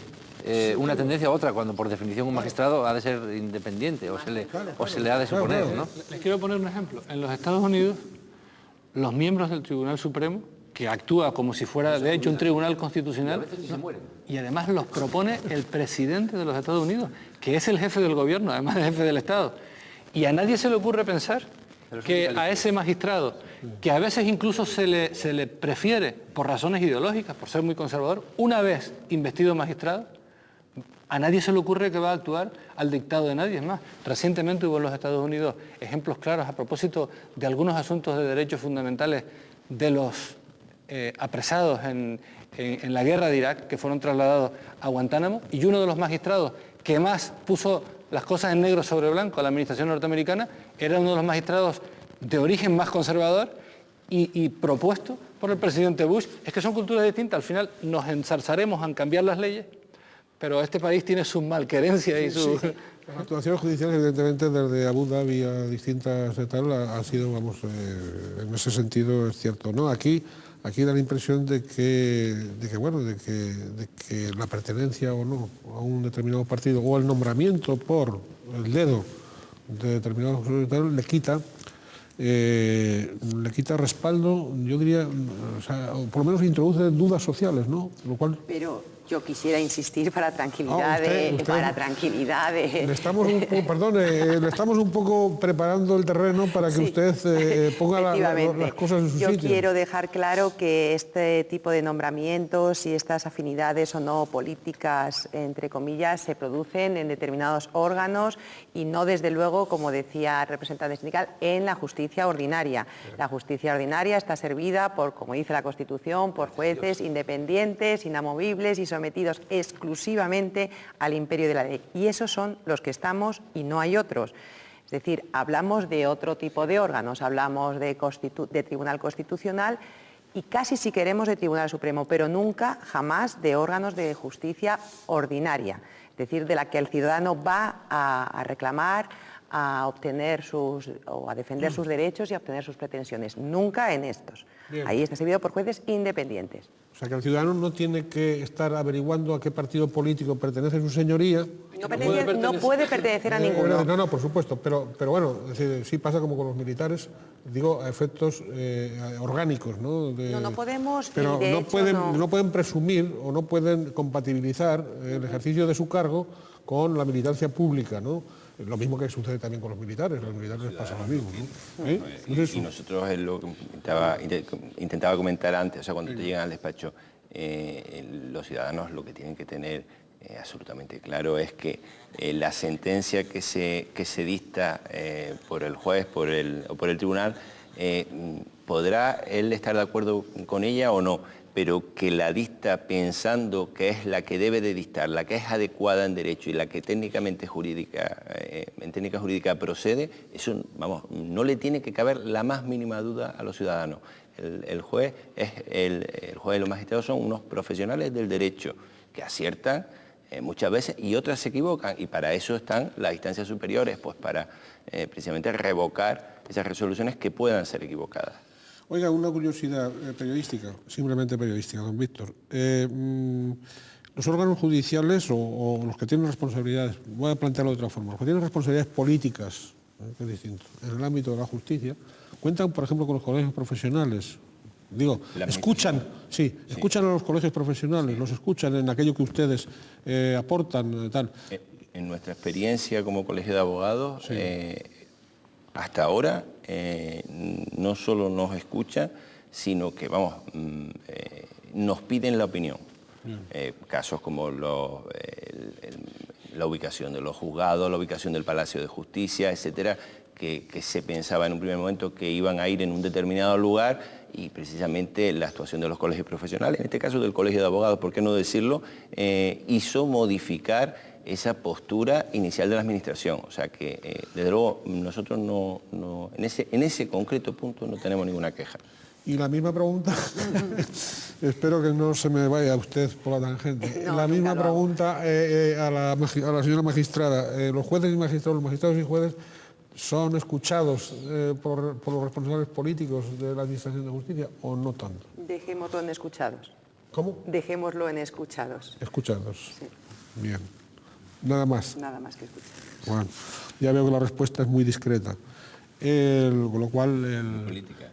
una tendencia a otra, cuando por definición un magistrado ha de ser independiente o se le ha de suponer, ¿no? Les quiero poner un ejemplo. En los Estados Unidos, los miembros del Tribunal Supremo que actúa como si fuera de hecho un tribunal constitucional, y además los propone el presidente de los Estados Unidos, que es el jefe del gobierno, además del jefe del Estado. Y a nadie se le ocurre pensar que a ese magistrado, que a veces incluso se le prefiere por razones ideológicas, por ser muy conservador, una vez investido magistrado, a nadie se le ocurre que va a actuar al dictado de nadie. Es más, recientemente hubo en los Estados Unidos ejemplos claros a propósito de algunos asuntos de derechos fundamentales de los apresados en la guerra de Irak, que fueron trasladados a Guantánamo, y uno de los magistrados que más puso las cosas en negro sobre blanco a la administración norteamericana era uno de los magistrados de origen más conservador y propuesto por el presidente Bush. Es que son culturas distintas, al final nos ensarzaremos en cambiar las leyes, pero este país tiene sus malquerencias y sus... Las actuaciones judiciales, evidentemente, desde Abu Dhabi a distintas tal, ha sido, vamos, en ese sentido es cierto, ¿no? Aquí da la impresión de que la pertenencia o no a un determinado partido o el nombramiento por el dedo de determinados tal, le quita respaldo, yo diría, o sea, o por lo menos introduce dudas sociales, ¿no? Lo cual... Pero yo quisiera insistir para tranquilidad le estamos un poco preparando el terreno para que usted ponga las cosas en su sitio. Yo quiero dejar claro que este tipo de nombramientos y estas afinidades o no políticas, entre comillas, se producen en determinados órganos y no, desde luego, como decía el representante sindical, en la justicia ordinaria. La justicia ordinaria está servida por, como dice la Constitución, por jueces independientes, inamovibles y sometidos exclusivamente al imperio de la ley. Y esos son los que estamos y no hay otros. Es decir, hablamos de otro tipo de órganos, hablamos de Tribunal Constitucional y casi, si queremos, de Tribunal Supremo, pero nunca, jamás, de órganos de justicia ordinaria. Es decir, de la que el ciudadano va a reclamar, a obtener o a defender sus derechos y a obtener sus pretensiones. Nunca en estos. Bien. Ahí está servido por jueces independientes. O sea, que el ciudadano no tiene que estar averiguando a qué partido político pertenece su señoría. No puede pertenecer a ninguno. No, por supuesto, pero bueno, es decir, sí pasa como con los militares, digo, a efectos orgánicos, ¿no? No podemos... Pero no pueden presumir o no pueden compatibilizar el ejercicio de su cargo con la militancia pública, ¿no? Lo mismo que sucede también con los militares les pasa lo mismo, ¿no? Y nosotros es lo que intentaba comentar antes, o sea, cuando te llegan al despacho, los ciudadanos lo que tienen que tener absolutamente claro es que la sentencia que se dicta por el juez o por el tribunal, podrá él estar de acuerdo con ella o no, pero que la dicta pensando que es la que debe de dictar, la que es adecuada en derecho y la que en técnica jurídica procede, eso, vamos, no le tiene que caber la más mínima duda a los ciudadanos. El juez y los magistrados son unos profesionales del derecho que aciertan muchas veces y otras se equivocan, y para eso están las instancias superiores, pues para precisamente revocar esas resoluciones que puedan ser equivocadas. Oiga, una curiosidad periodística, simplemente periodística, don Víctor. Los órganos judiciales o los que tienen responsabilidades, voy a plantearlo de otra forma, los que tienen responsabilidades políticas, que es distinto, en el ámbito de la justicia, cuentan, por ejemplo, con los colegios profesionales. Digo, escuchan a los colegios profesionales, los escuchan en aquello que ustedes aportan, tal. En nuestra experiencia como colegio de abogados, hasta ahora no solo nos escuchan, sino que, vamos, nos piden la opinión. Casos como la ubicación de los juzgados, la ubicación del Palacio de Justicia, etcétera, que se pensaba en un primer momento que iban a ir en un determinado lugar, y precisamente la actuación de los colegios profesionales, en este caso del Colegio de Abogados, por qué no decirlo, hizo modificar esa postura inicial de la Administración. O sea que, desde luego, nosotros en ese concreto punto no tenemos ninguna queja. Y la misma pregunta, espero que no se me vaya usted por la tangente, la misma pregunta a la señora magistrada. ¿Los jueces y magistrados, los magistrados y jueces son escuchados por los responsables políticos de la Administración de Justicia o no tanto? Dejémoslo en escuchados. ¿Cómo? Dejémoslo en escuchados. Escuchados. Sí. Bien. Nada más. Nada más que escuchados. Bueno, ya veo que la respuesta es muy discreta. Con lo cual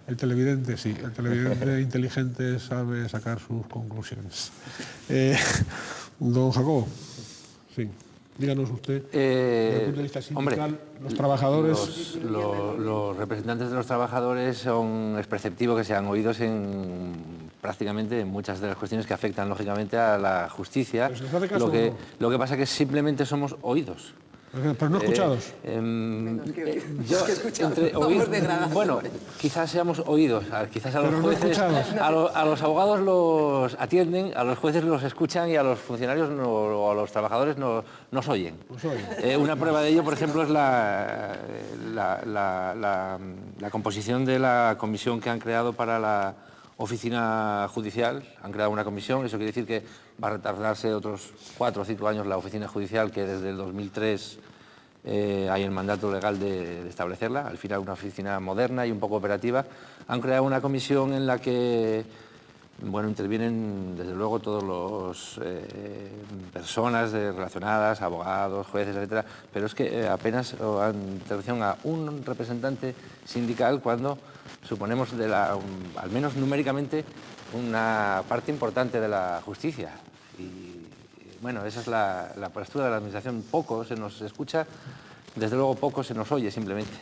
el televidente, sí, el televidente inteligente sabe sacar sus conclusiones. Don Jacobo, sí, díganos usted, desde el punto de vista sindical, hombre, los trabajadores... Los representantes de los trabajadores es preceptivo que sean oídos prácticamente en muchas de las cuestiones que afectan lógicamente a la justicia. ¿Pero se les hace caso o no? Lo que pasa es que simplemente somos oídos. Pero no escuchados. Bueno, quizás seamos oídos, quizás a los Pero no jueces, escuchados. a los abogados los atienden, a los jueces los escuchan y a los funcionarios o a los trabajadores nos oyen. Pues oye. Una prueba de ello, por ejemplo, es la composición de la comisión que han creado para la oficina judicial. Han creado una comisión, eso quiere decir que va a retardarse otros 4 o 5 años la oficina judicial, que desde el 2003 hay el mandato legal de establecerla. Al final una oficina moderna y un poco operativa. Han creado una comisión en la que intervienen desde luego todos los personas relacionadas, abogados, jueces, etcétera, pero es que apenas han intervención a un representante sindical cuando suponemos al menos numéricamente una parte importante de la justicia. Y bueno, esa es la postura de la administración. Poco se nos escucha, desde luego poco se nos oye simplemente.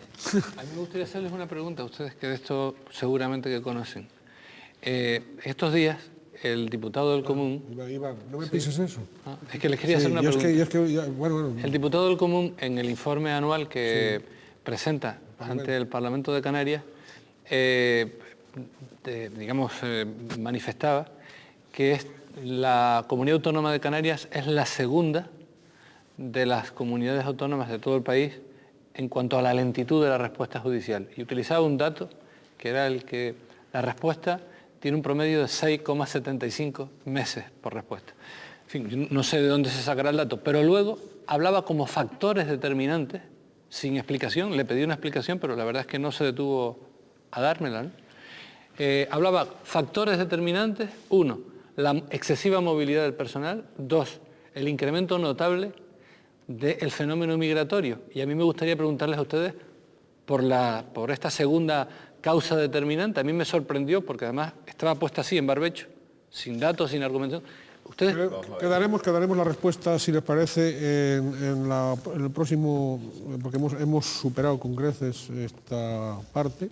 A mí me gustaría hacerles una pregunta a ustedes que de esto seguramente que conocen. Estos días el diputado del Común... Iván, no me pises eso. Es que les quería hacer una pregunta. Bueno. El diputado del Común, en el informe anual que presenta ante el Parlamento de Canarias, manifestaba que la Comunidad Autónoma de Canarias es la segunda de las comunidades autónomas de todo el país en cuanto a la lentitud de la respuesta judicial. Y utilizaba un dato que era el que la respuesta tiene un promedio de 6,75 meses por respuesta. En fin, yo no sé de dónde se sacará el dato, pero luego hablaba como factores determinantes, sin explicación. Le pedí una explicación, pero la verdad es que no se detuvo a dármela, ¿no? Hablaba factores determinantes: 1, la excesiva movilidad del personal; 2, el incremento notable del fenómeno migratorio. Y a mí me gustaría preguntarles a ustedes por esta segunda causa determinante. A mí me sorprendió porque además estaba puesta así en barbecho, sin datos, sin argumentación. Ustedes... Quedaremos la respuesta, si les parece, en el próximo, porque hemos superado con creces esta parte,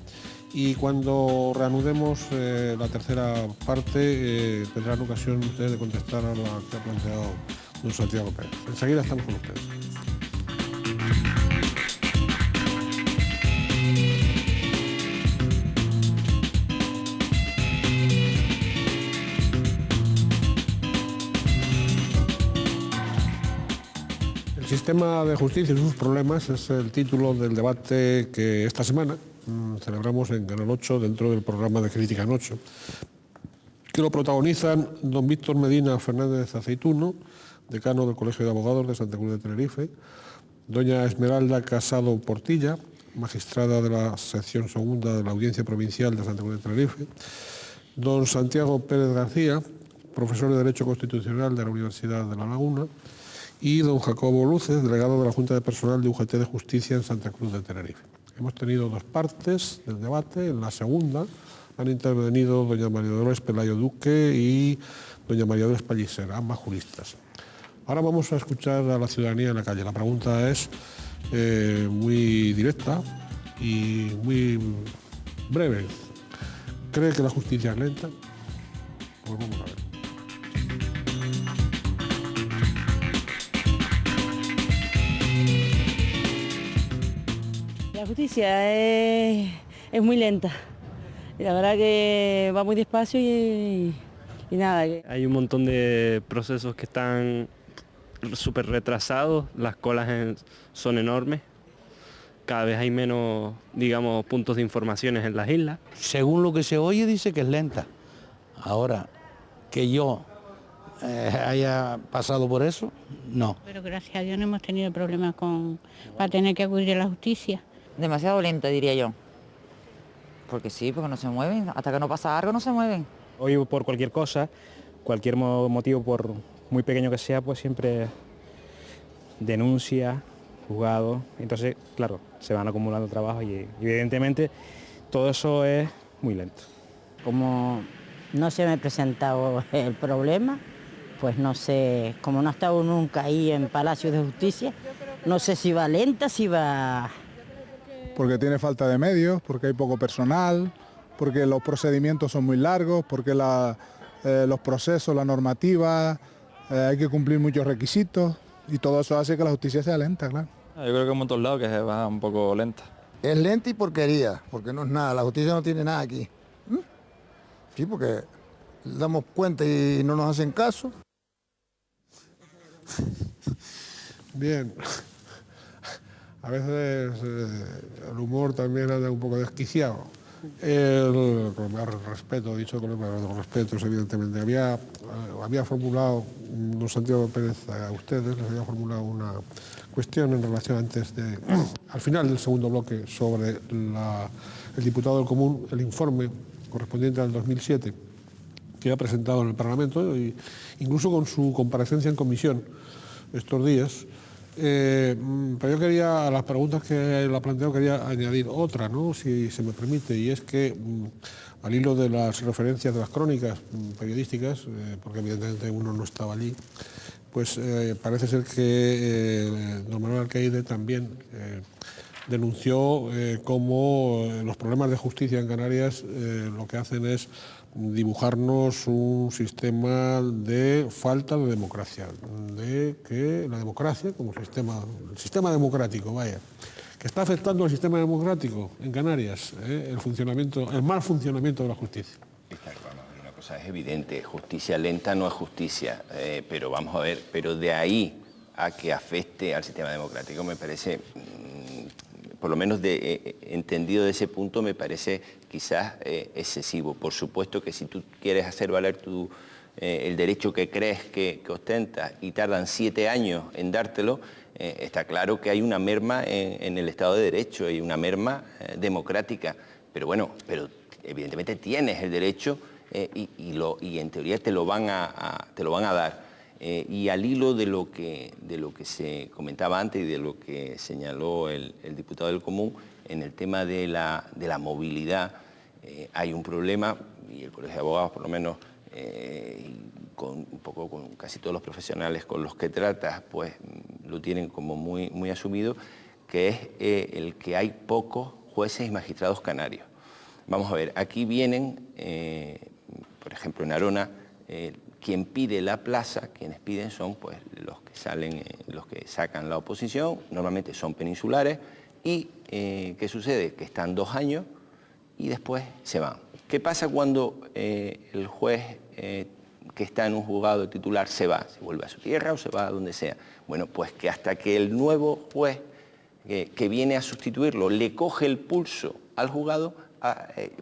y cuando reanudemos la tercera parte tendrán ocasión ustedes de contestar a la que ha planteado don Santiago Pérez. Enseguida estamos con ustedes. El sistema de justicia y sus problemas es el título del debate que esta semana celebramos en Canal 8 dentro del programa de Crítica en 8, que lo protagonizan don Víctor Medina Fernández Aceituno, decano del Colegio de Abogados de Santa Cruz de Tenerife; doña Esmeralda Casado Portilla, magistrada de la sección segunda de la Audiencia Provincial de Santa Cruz de Tenerife; don Santiago Pérez García, profesor de Derecho Constitucional de la Universidad de La Laguna; y don Jacobo Luces, delegado de la Junta de Personal de UGT de Justicia en Santa Cruz de Tenerife. Hemos tenido 2 partes del debate. En la segunda han intervenido doña María Dolores Pelayo Duque y doña María Dolores Pellicer, ambas juristas. Ahora vamos a escuchar a la ciudadanía en la calle. La pregunta es muy directa y muy breve. ¿Cree que la justicia es lenta? Pues vamos a ver. La justicia es muy lenta. La verdad que va muy despacio y nada. Hay un montón de procesos que están súper retrasados, las colas son enormes, cada vez hay menos, digamos, puntos de informaciones en las islas. Según lo que se oye dice que es lenta. Ahora, que yo haya pasado por eso, no. Pero gracias a Dios no hemos tenido problemas para tener que acudir a la justicia. Demasiado lenta, diría yo. Porque sí, porque no se mueven. Hasta que no pasa algo no se mueven. Hoy por cualquier cosa, cualquier motivo, por muy pequeño que sea, pues siempre denuncia, juzgados. Entonces, claro, se van acumulando trabajos y evidentemente todo eso es muy lento. Como no se me ha presentado el problema, pues no sé, como no he estado nunca ahí en Palacio de Justicia, no sé si va lenta, si va... Porque tiene falta de medios, porque hay poco personal, porque los procedimientos son muy largos, porque los procesos, la normativa, hay que cumplir muchos requisitos y todo eso hace que la justicia sea lenta, claro. Yo creo que en todos lados que se va un poco lenta. Es lenta y porquería, porque no es nada, la justicia no tiene nada aquí. Sí, porque damos cuenta y no nos hacen caso. Bien. A veces el humor también anda un poco desquiciado. Con más respeto, dicho con más respeto, evidentemente. Había formulado don Santiago Pérez a ustedes, les había formulado una cuestión en relación al final del segundo bloque sobre el diputado del Común, el informe correspondiente al 2007 que ha presentado en el Parlamento, e incluso con su comparecencia en comisión estos días. Pero yo quería, a las preguntas que la planteo, quería añadir otra, ¿no?, si se me permite, y es que al hilo de las referencias de las crónicas periodísticas, porque evidentemente uno no estaba allí, pues parece ser que don Manuel Alcaide también denunció cómo los problemas de justicia en Canarias lo que hacen es dibujarnos un sistema de falta de democracia, de que la democracia como el sistema democrático, vaya, que está afectando al sistema democrático en Canarias, el mal funcionamiento de la justicia. Una cosa es evidente, justicia lenta no es justicia, pero vamos a ver, pero de ahí a que afecte al sistema democrático me parece, por lo menos entendido de ese punto, me parece quizás excesivo. Por supuesto que si tú quieres hacer valer el derecho que crees que ostentas y tardan 7 años en dártelo, está claro que hay una merma en el Estado de Derecho, hay una merma democrática, pero bueno, evidentemente tienes el derecho y en teoría te lo van a dar. Y al hilo de lo que se comentaba antes y de lo que señaló el diputado del Común, en el tema de la movilidad hay un problema, y el Colegio de Abogados, por lo menos, con casi todos los profesionales con los que tratas, pues lo tienen como muy asumido, que es el que hay pocos jueces y magistrados canarios. Vamos a ver, aquí vienen, por ejemplo en Arona, quien pide la plaza, quienes piden son pues los que sacan la oposición, normalmente son peninsulares, y ¿qué sucede? Que están 2 años y después se van. ¿Qué pasa cuando el juez que está en un juzgado titular se va? ¿Se vuelve a su tierra o se va a donde sea? Bueno, pues que hasta que el nuevo juez que viene a sustituirlo le coge el pulso al juzgado,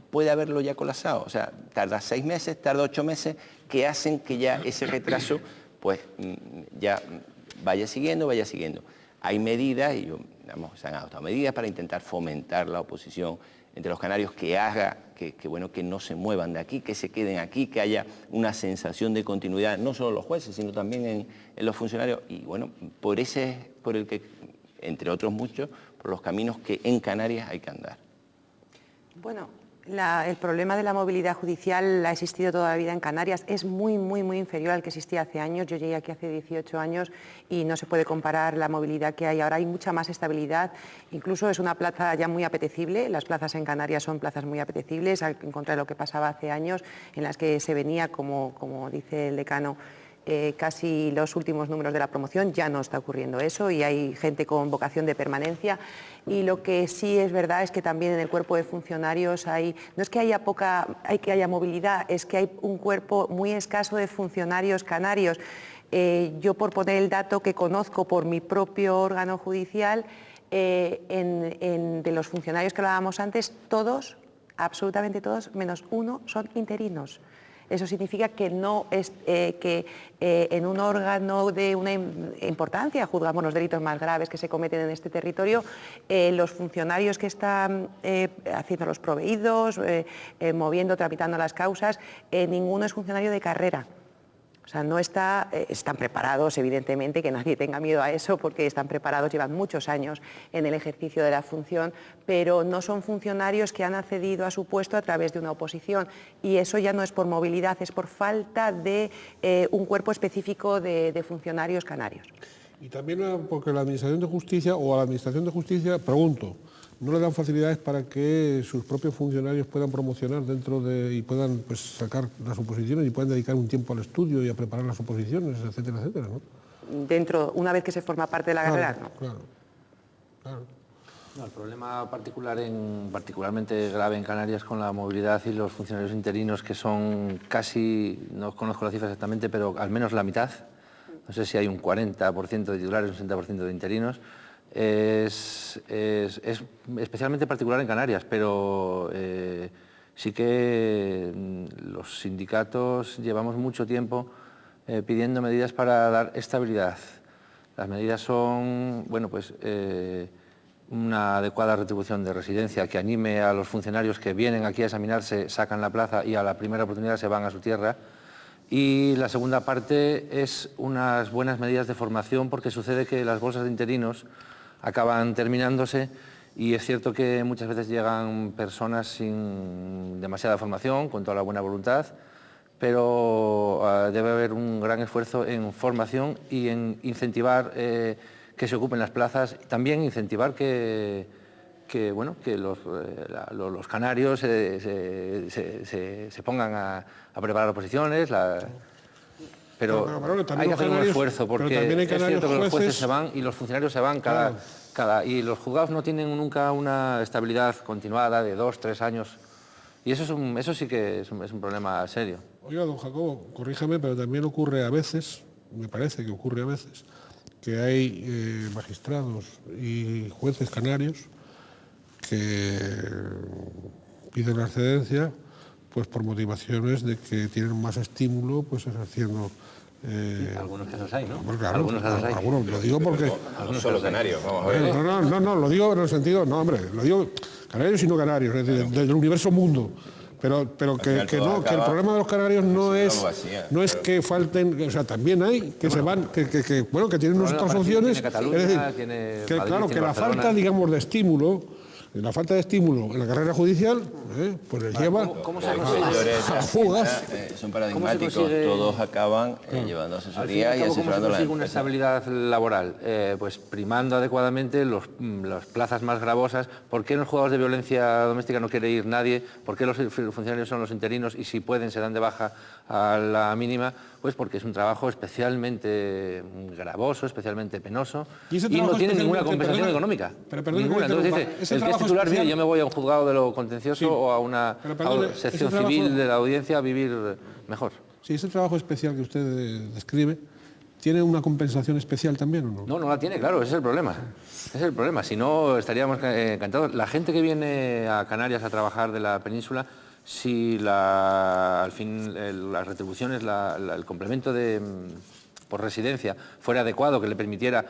puede haberlo ya colapsado. O sea, tarda 6 meses, tarda 8 meses, que hacen que ya ese retraso pues ya vaya siguiendo. Hay medidas, se han adoptado medidas para intentar fomentar la oposición entre los canarios, que haga que no se muevan de aquí, que se queden aquí, que haya una sensación de continuidad, no solo los jueces, sino también en los funcionarios. Y bueno, por el que, entre otros muchos, por los caminos que en Canarias hay que andar. Bueno, el problema de la movilidad judicial ha existido toda la vida en Canarias, es muy inferior al que existía hace años. Yo llegué aquí hace 18 años y no se puede comparar la movilidad que hay ahora, hay mucha más estabilidad, incluso es una plaza ya muy apetecible, las plazas en Canarias son plazas muy apetecibles, en contra de lo que pasaba hace años, en las que se venía, como dice el decano, casi los últimos números de la promoción. Ya no está ocurriendo eso y hay gente con vocación de permanencia. Y lo que sí es verdad es que también en el cuerpo de funcionarios no es que haya movilidad, es que hay un cuerpo muy escaso de funcionarios canarios. Yo, por poner el dato que conozco por mi propio órgano judicial, de los funcionarios que hablábamos antes, todos, absolutamente todos, menos uno, son interinos. Eso significa que no es que en un órgano de una importancia, juzgamos los delitos más graves que se cometen en este territorio, los funcionarios que están haciendo los proveídos, tramitando las causas, ninguno es funcionario de carrera. O sea, no está, están preparados, evidentemente, que nadie tenga miedo a eso, porque están preparados, llevan muchos años en el ejercicio de la función, pero no son funcionarios que han accedido a su puesto a través de una oposición. Y eso ya no es por movilidad, es por falta de un cuerpo específico de funcionarios canarios. Y también porque la Administración de Justicia, o a la Administración de Justicia, pregunto, ¿no le dan facilidades para que sus propios funcionarios puedan promocionar y puedan pues, sacar las oposiciones y puedan dedicar un tiempo al estudio y a preparar las oposiciones, etcétera, etcétera, ¿no? Una vez que se forma parte de la carrera, ¿no? Claro. No, el problema particularmente grave en Canarias con la movilidad y los funcionarios interinos, que son casi, no conozco la cifra exactamente, pero al menos la mitad, no sé si hay un 40% de titulares, un 60% de interinos, es especialmente particular en Canarias, pero sí que los sindicatos llevamos mucho tiempo pidiendo medidas para dar estabilidad. Las medidas son, bueno, pues una adecuada retribución de residencia que anime a los funcionarios que vienen aquí a examinarse, sacan la plaza y a la primera oportunidad se van a su tierra. Y la segunda parte es unas buenas medidas de formación, porque sucede que las bolsas de interinos acaban terminándose y es cierto que muchas veces llegan personas sin demasiada formación, con toda la buena voluntad, pero debe haber un gran esfuerzo en formación y en incentivar que se ocupen las plazas, también incentivar que los canarios se pongan a preparar oposiciones, pero hay que hacer un esfuerzo, porque es cierto que los jueces se van y los funcionarios se van y los juzgados no tienen nunca una estabilidad continuada de 2 o 3 años, y eso sí que es un problema serio. Oiga, don Jacobo, corríjame, pero también ocurre a veces, me parece que ocurre a veces, que hay magistrados y jueces canarios que piden la excedencia pues por motivaciones de que tienen más estímulo pues ejerciendo algunos casos hay, ¿no? Claro, algunos casos hay. Algunos, lo digo porque... Algunos solo canarios, vamos a ver. No, lo digo en el sentido, no hombre, lo digo canarios y no canarios, es decir, del universo mundo. Pero que el problema de los canarios no es que falten, o sea, también hay que se van, que tienen otras opciones, es decir, que claro, que la falta, digamos, de estímulo, la falta de estímulo en la carrera judicial, pues les lleva a fugas. Son paradigmáticos, todos acaban llevando asesoría y asesorando a la empresa. ¿Cómo se consigue una estabilidad laboral? Pues primando adecuadamente las plazas más gravosas. ¿Por qué en los juzgados de violencia doméstica no quiere ir nadie? ¿Por qué los funcionarios son los interinos y si pueden se dan de baja a la mínima? Pues porque es un trabajo especialmente gravoso, especialmente penoso y no tiene ninguna compensación económica. Ninguna. Entonces dice, el que es titular, mire, yo me voy a un juzgado de lo contencioso o a una sección civil de la audiencia a vivir mejor. Sí, ese trabajo especial que usted describe, ¿tiene una compensación especial también o no? No la tiene, claro, ese es el problema. Ese es el problema, si no estaríamos encantados. La gente que viene a Canarias a trabajar de la península, si al fin las retribuciones, el complemento por residencia fuera adecuado, que le permitiera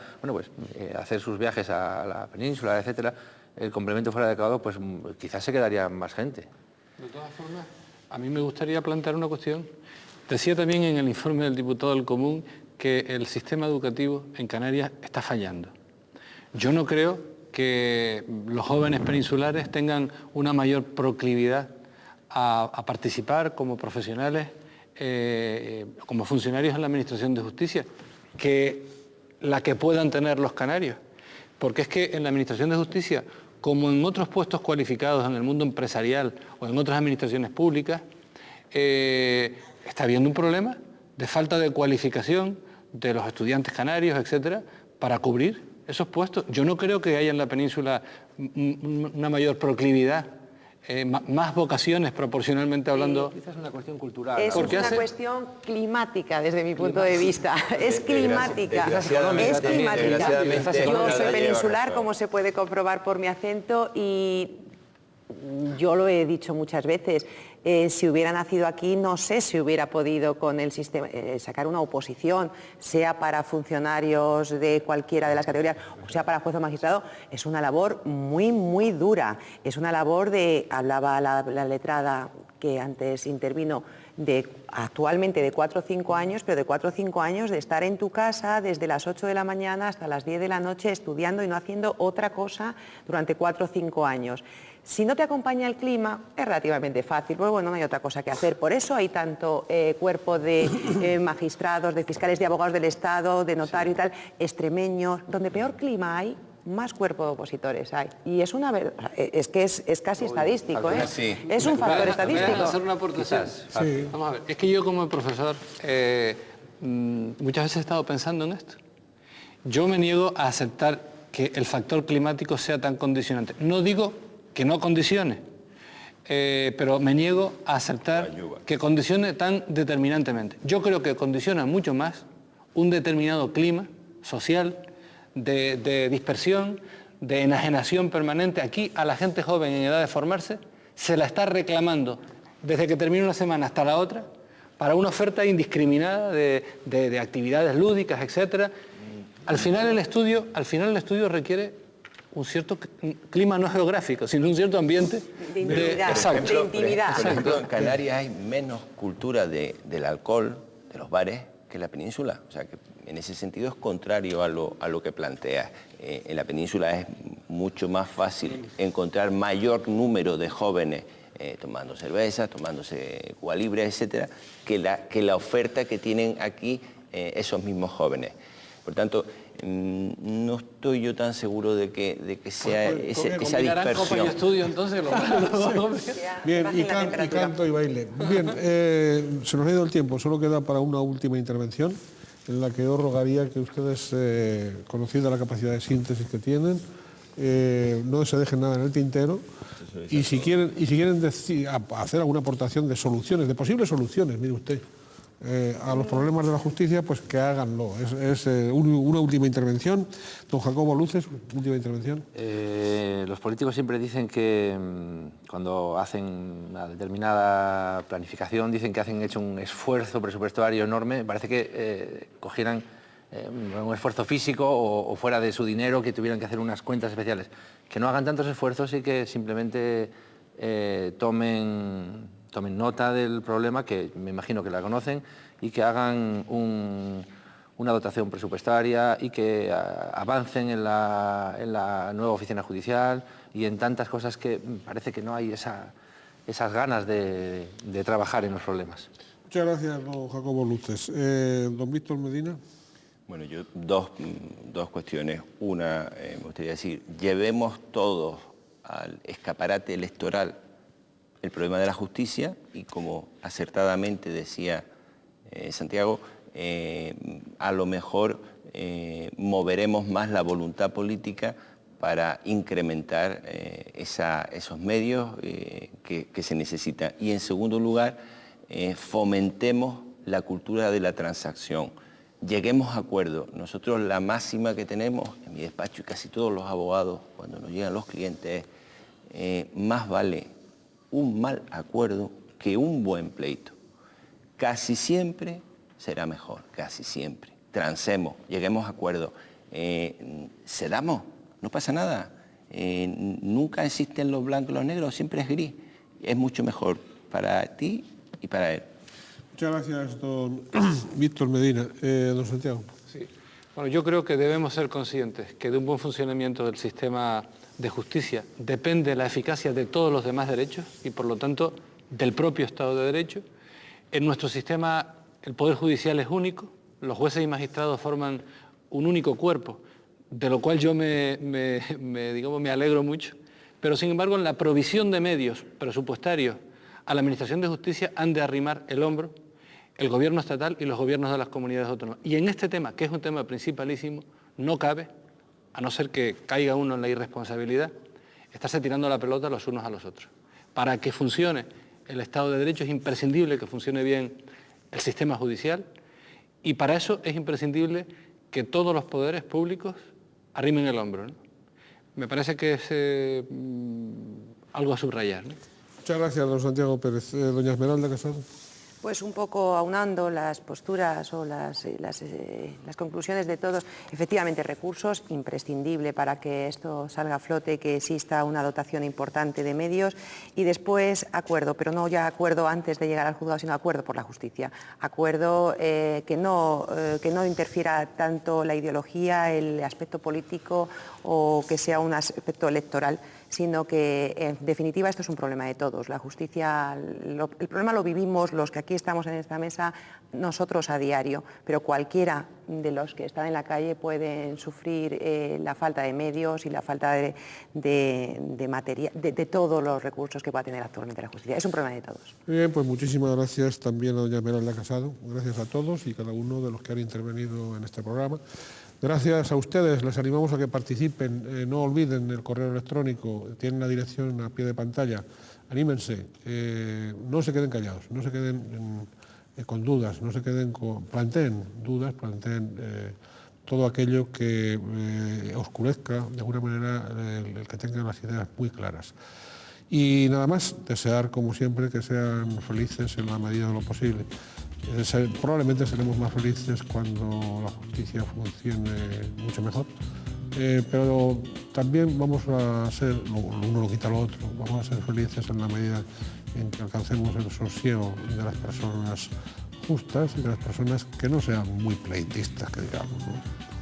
hacer sus viajes a la península, etcétera, el complemento fuera adecuado, pues quizás se quedaría más gente. De todas formas, a mí me gustaría plantear una cuestión. Decía también en el informe del diputado del Común que el sistema educativo en Canarias está fallando. Yo no creo que los jóvenes peninsulares tengan una mayor proclividad a participar como profesionales, como funcionarios en la Administración de Justicia, que la que puedan tener los canarios. Porque es que en la Administración de Justicia, como en otros puestos cualificados en el mundo empresarial o en otras administraciones públicas, está habiendo un problema de falta de cualificación de los estudiantes canarios, etcétera, para cubrir esos puestos. Yo no creo que haya en la península una mayor proclividad, más vocaciones proporcionalmente hablando. Quizás es una cuestión cultural. Es una cuestión climática desde mi punto de vista. Es climática. Es climática. Yo soy peninsular, como se puede comprobar por mi acento, y yo lo he dicho muchas veces. Si hubiera nacido aquí, no sé si hubiera podido con el sistema sacar una oposición, sea para funcionarios de cualquiera de las categorías, o sea para juez o magistrado. Es una labor muy, muy dura. Es una labor hablaba la letrada que antes intervino, actualmente de 4 o 5 años, pero de 4 o 5 años de estar en tu casa desde las 8 de la mañana hasta las 10 de la noche estudiando y no haciendo otra cosa durante 4 o 5 años. Si no te acompaña el clima, es relativamente fácil, porque bueno, no hay otra cosa que hacer. Por eso hay tanto cuerpo de magistrados, de fiscales, de abogados del Estado, de notario y tal, extremeños. Donde peor clima hay, más cuerpo de opositores hay. Y es una verdad, es que es casi estadístico, ¿eh? Sí. Es un factor estadístico. ¿Me hacer una aportación? Sí. Vamos a ver, es que yo como profesor muchas veces he estado pensando en esto. Yo me niego a aceptar que el factor climático sea tan condicionante. No digo que no condicione, pero me niego a aceptar que condicione tan determinantemente. Yo creo que condiciona mucho más un determinado clima social, de dispersión, de enajenación permanente. Aquí a la gente joven en edad de formarse se la está reclamando desde que termina una semana hasta la otra para una oferta indiscriminada de actividades lúdicas, etc. Al final el estudio requiere un cierto clima no geográfico, sino un cierto ambiente de intimidad. De intimidad. Por ejemplo, en Canarias hay menos cultura del alcohol, de los bares, que en la península. O sea, que en ese sentido es contrario a lo que planteas. En la península es mucho más fácil encontrar mayor número de jóvenes tomando cerveza, tomándose Cuba Libre, etcétera, que la oferta que tienen aquí esos mismos jóvenes. Por tanto, no estoy yo tan seguro de que sea esa dispersión. Copa y estudio, entonces, Bien, y canto y baile. Bien, se nos ha ido el tiempo, solo queda para una última intervención, en la que yo rogaría que ustedes, conocida la capacidad de síntesis que tienen, no se dejen nada en el tintero, y si quieren hacer alguna aportación de soluciones, de posibles soluciones, mire usted, a los problemas de la justicia, pues que háganlo. Es una última intervención. Don Jacobo Luces, última intervención. Los políticos siempre dicen que cuando hacen una determinada planificación, dicen que han hecho un esfuerzo presupuestario enorme. Parece que cogieran un esfuerzo físico o fuera de su dinero, que tuvieran que hacer unas cuentas especiales. Que no hagan tantos esfuerzos y que simplemente tomen nota del problema, que me imagino que la conocen, y que hagan una dotación presupuestaria y que avancen en la nueva oficina judicial y en tantas cosas que parece que no hay esas ganas de trabajar en los problemas. Muchas gracias, don Jacobo Luces. Don Víctor Medina. Bueno, yo dos cuestiones. Una, me gustaría decir, llevemos todos al escaparate electoral el problema de la justicia y, como acertadamente decía Santiago, a lo mejor moveremos más la voluntad política para incrementar esos medios que se necesitan. Y en segundo lugar, fomentemos la cultura de la transacción. Lleguemos a acuerdos. Nosotros la máxima que tenemos en mi despacho y casi todos los abogados cuando nos llegan los clientes es más vale un mal acuerdo que un buen pleito. Casi siempre será mejor, casi siempre. Transemos, lleguemos a acuerdo. Cedamos, no pasa nada. Nunca existen los blancos y los negros, siempre es gris. Es mucho mejor para ti y para él. Muchas gracias, don Víctor Medina. Don Santiago. Sí. Bueno, yo creo que debemos ser conscientes que de un buen funcionamiento del sistema de justicia depende la eficacia de todos los demás derechos y, por lo tanto, del propio Estado de Derecho. En nuestro sistema el Poder Judicial es único, los jueces y magistrados forman un único cuerpo, de lo cual yo me alegro mucho, pero sin embargo en la provisión de medios presupuestarios a la Administración de Justicia han de arrimar el hombro el gobierno estatal y los gobiernos de las comunidades autónomas. Y en este tema, que es un tema principalísimo, no cabe, a no ser que caiga uno en la irresponsabilidad, estarse tirando la pelota los unos a los otros. Para que funcione el Estado de Derecho es imprescindible que funcione bien el sistema judicial y para eso es imprescindible que todos los poderes públicos arrimen el hombro, ¿no? Me parece que es algo a subrayar, ¿no? Muchas gracias, don Santiago Pérez. Doña Esmeralda Casado. Pues un poco aunando las posturas o las conclusiones de todos, efectivamente recursos, imprescindible para que esto salga a flote, que exista una dotación importante de medios, y después acuerdo, pero no ya acuerdo antes de llegar al juzgado, sino acuerdo por la justicia, acuerdo que no interfiera tanto la ideología, el aspecto político o que sea un aspecto electoral, sino que en definitiva esto es un problema de todos. La justicia, el problema lo vivimos los que aquí estamos en esta mesa, nosotros a diario, pero cualquiera de los que están en la calle pueden sufrir la falta de medios y la falta de materia, de todos los recursos que pueda tener actualmente la justicia. Es un problema de todos. Muy bien, pues muchísimas gracias también a doña Esmeralda Casado, gracias a todos y cada uno de los que han intervenido en este programa. Gracias a ustedes, les animamos a que participen, no olviden el correo electrónico, tienen la dirección a pie de pantalla, anímense, no se queden callados, no se queden con dudas, no se queden planteen dudas, planteen todo aquello que oscurezca de alguna manera el que tenga las ideas muy claras. Y nada más, desear como siempre que sean felices en la medida de lo posible. Probablemente seremos más felices cuando la justicia funcione mucho mejor, pero también vamos a ser, uno lo quita lo otro, vamos a ser felices en la medida en que alcancemos el sosiego de las personas justas y de las personas que no sean muy pleitistas, que digamos, ¿no?